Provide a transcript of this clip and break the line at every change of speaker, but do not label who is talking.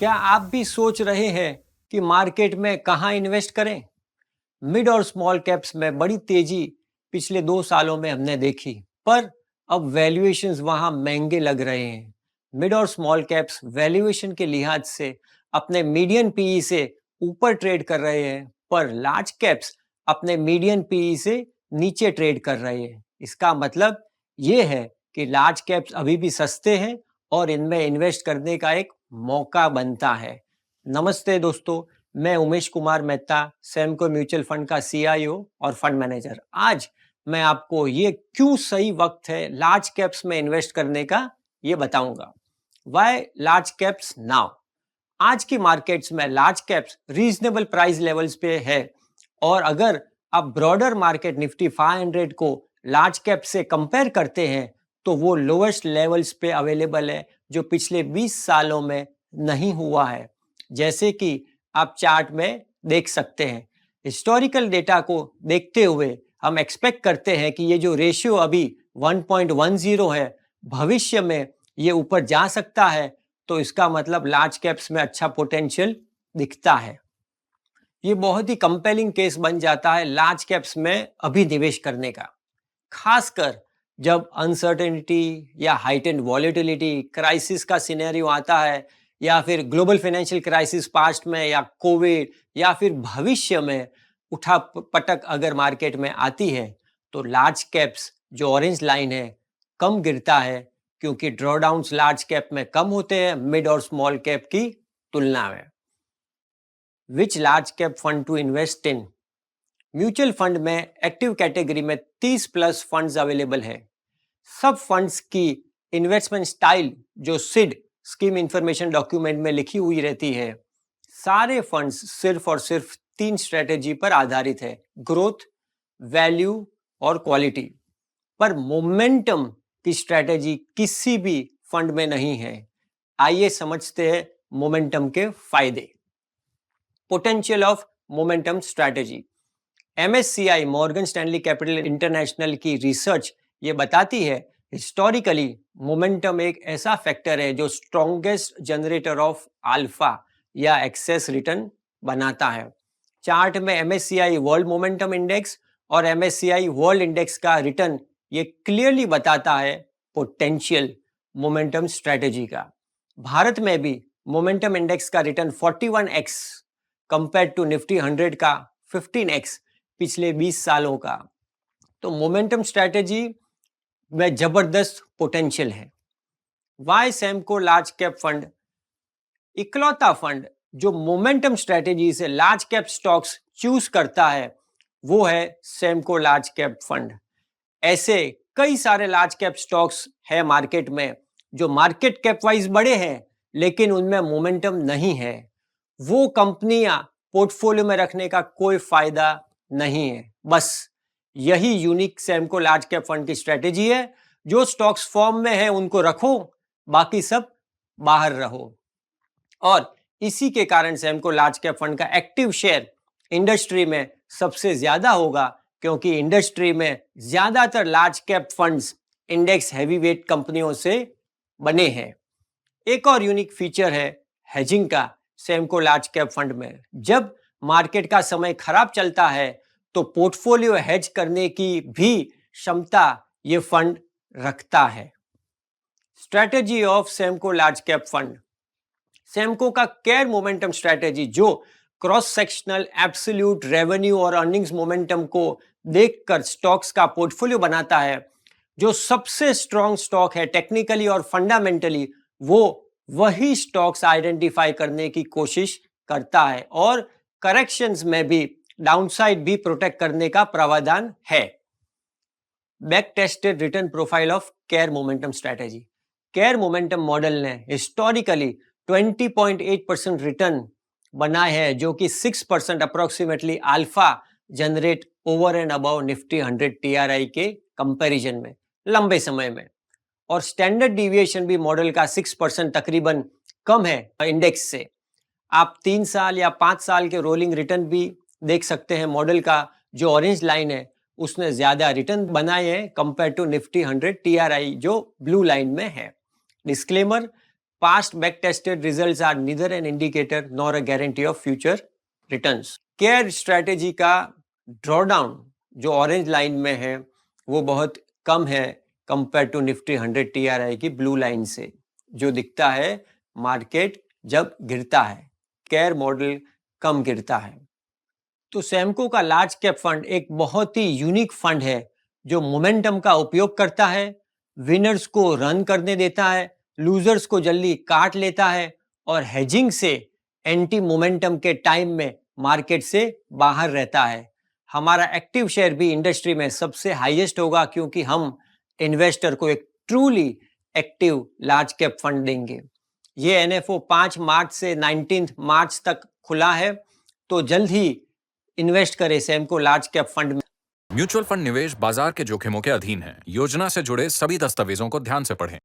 क्या आप भी सोच रहे हैं कि मार्केट में कहां इन्वेस्ट करें? मिड और स्मॉल कैप्स में बड़ी तेजी पिछले 2 सालों में हमने देखी, पर अब वैल्यूएशंस वहां महंगे लग रहे हैं। मिड और स्मॉल कैप्स वैल्यूएशन के लिहाज से अपने मीडियन पीई से ऊपर ट्रेड कर रहे हैं, पर लार्ज कैप्स अपने मीडियन पीई से नीचे ट्रेड कर रहे हैं। इसका मतलब ये है कि लार्ज कैप्स अभी भी सस्ते हैं और इनमें इन्वेस्ट करने का एक मौका बनता है। नमस्ते दोस्तों, मैं उमेश कुमार मेहता, सेमको म्यूचुअल फंड का सीआईओ और फंड मैनेजर। आज मैं आपको ये क्यों सही वक्त है लार्ज कैप्स में इन्वेस्ट करने का ये बताऊंगा। Why large caps now? आज की मार्केट्स में large caps reasonable price levels पे है, और अगर आप ब्रॉडर मार्केट निफ्टी 500 को लार्ज कैप से कंपेयर करते हैं तो वो लोएस्ट लेवल्स पे अवेलेबल है जो पिछले 20 सालों में नहीं हुआ है, जैसे कि आप चार्ट में देख सकते हैं। हिस्टोरिकल डेटा को देखते हुए हम एक्सपेक्ट करते हैं कि ये जो रेशियो अभी 1.10 है, भविष्य में ये ऊपर जा सकता है, तो इसका मतलब लार्ज कैप्स में अच्छा पोटेंशियल दिखता है। ये बहुत ही कंपेलिंग केस बन जाता है लार्ज कैप्स में अभी निवेश करने का, खासकर जब अनसर्टेनिटी या हाइटेंड वॉलेटिलिटी क्राइसिस का सिनेरियो आता है, या फिर ग्लोबल फाइनेंशियल क्राइसिस पास्ट में, या कोविड, या फिर भविष्य में उठा पटक अगर मार्केट में आती है, तो लार्ज कैप्स जो ऑरेंज लाइन है कम गिरता है, क्योंकि ड्रॉडाउन्स लार्ज कैप में कम होते हैं मिड और स्मॉल कैप की तुलना में। Which large cap fund to invest in? Mutual fund में एक्टिव कैटेगरी में 30 प्लस फंड्स अवेलेबल है। सब फंड्स की इन्वेस्टमेंट स्टाइल जो सिड स्कीम इंफॉर्मेशन डॉक्यूमेंट में लिखी हुई रहती है, सारे फंड्स सिर्फ और सिर्फ 3 स्ट्रेटेजी पर आधारित है: ग्रोथ, वैल्यू और क्वालिटी। पर मोमेंटम की स्ट्रेटेजी किसी भी फंड में नहीं है। आइए समझते हैं मोमेंटम के फायदे। Potential of momentum strategy. MSCI Morgan Stanley capital international की रिसर्च ये बताती है, हिस्टोरिकली मोमेंटम एक ऐसा फैक्टर है जो स्ट्रॉन्गेस्ट जनरेटर ऑफ अल्फा या एक्सेस रिटर्न बनाता है। चार्ट में MSCI वर्ल्ड मोमेंटम इंडेक्स और MSCI वर्ल्ड इंडेक्स का रिटर्न ये क्लियरली बताता है पोटेंशियल मोमेंटम स्ट्रेटेजी का। भारत में भी मोमेंटम इंडेक्स का return 41x compare to Nifty 100 का 15x पिछले 20 सालों का। तो मोमेंटम स्ट्रेटेजी में जबरदस्त पोटेंशियल है। वाई सेमको लार्ज कैप फंड इकलौता फंड जो मोमेंटम स्ट्रेटेजी से लार्ज कैप स्टॉक्स चूज करता है, वो है सेमको लार्ज कैप फंड। ऐसे कई सारे लार्ज कैप स्टॉक्स है मार्केट में जो मार्केट कैप वाइज बड़े हैं, लेकिन उनमें मोमेंटम नहीं है। वो कंपनियां पोर्टफोलियो में रखने का कोई फायदा नहीं है। बस यही यूनिक सेमको लार्ज कैप फंड की स्ट्रेटेजी है। जो स्टॉक्स फॉर्म में है उनको रखो, बाकी सब बाहर रहो। और इसी के कारण सेमको लार्ज कैप फंड का एक्टिव शेयर इंडस्ट्री में सबसे ज्यादा होगा, क्योंकि इंडस्ट्री में ज्यादातर large cap funds index heavyweight कंपनियों से बने हैं। एक और यूनिक फीचर है हेजिंग का सेमको लार्ज कैप फंड में। जब मार्केट का समय खराब चलता है तो पोर्टफोलियो हेज करने की भी क्षमता ये फंड रखता है। Strategy of Samco large cap fund. Samco का केयर मोमेंटम स्ट्रेटेजी जो क्रॉस सेक्शनल एब्सोल्यूट रेवेन्यू और अर्निंग्स मोमेंटम को देखकर स्टॉक्स का पोर्टफोलियो बनाता है, जो सबसे स्ट्रॉन्ग स्टॉक है टेक्निकली और फंडामेंटली, वो वही स्टॉक्स आइडेंटिफाई करने की कोशिश करता है, और करेक्शंस में भी डाउनसाइड भी प्रोटेक्ट करने का प्रावधान है। Back tested return profile of care momentum strategy. Care momentum model ने हिस्टोरिकली 20.8% रिटर्न बनाए हैं, जो कि 6% approximately alpha generate over and above Nifty 100 TRI के कंपैरिजन में लंबे समय में। और स्टैंडर्ड डिविएशन भी मॉडल का 6% तकरीबन कम है इंडेक्स से। आप 3 साल या 5 साल के रोलिंग रिटर्न भी देख सकते हैं। मॉडल का जो ऑरेंज लाइन है उसने ज्यादा रिटर्न बनाए हैं कंपेयर टू निफ्टी 100 TRI जो ब्लू लाइन में है। Disclaimer, past back-tested results are neither an indicator nor a guarantee of future returns. Care strategy का ड्रॉडाउन जो ऑरेंज लाइन में है वो बहुत कम है कंपेयर टू निफ्टी 100 TRI की ब्लू लाइन से, जो दिखता है मार्केट जब गिरता है, केयर मॉडल कम गिरता है। तो सैमको का लार्ज कैप फंड एक बहुत ही यूनिक फंड है जो मोमेंटम का उपयोग करता है, विनर्स को रन करने देता है, लूजर्स को जल्दी काट लेता है और हेजिंग से एंटी मोमेंटम के टाइम में मार्केट से बाहर रहता है। हमारा एक्टिव शेयर भी इंडस्ट्री में सबसे हाईएस्ट होगा क्योंकि हम इन्वेस्टर को एक truly active large cap fund देंगे। ये NFO 5 मार्च से 19 मार्च तक खुला है, तो जल्द ही इन्वेस्ट करें सैमको लार्ज कैप फंड में।
म्यूचुअल फंड निवेश बाजार के जोखिमों के अधीन है। योजना से जुड़े सभी दस्तावेजों को ध्यान से पढ़ें।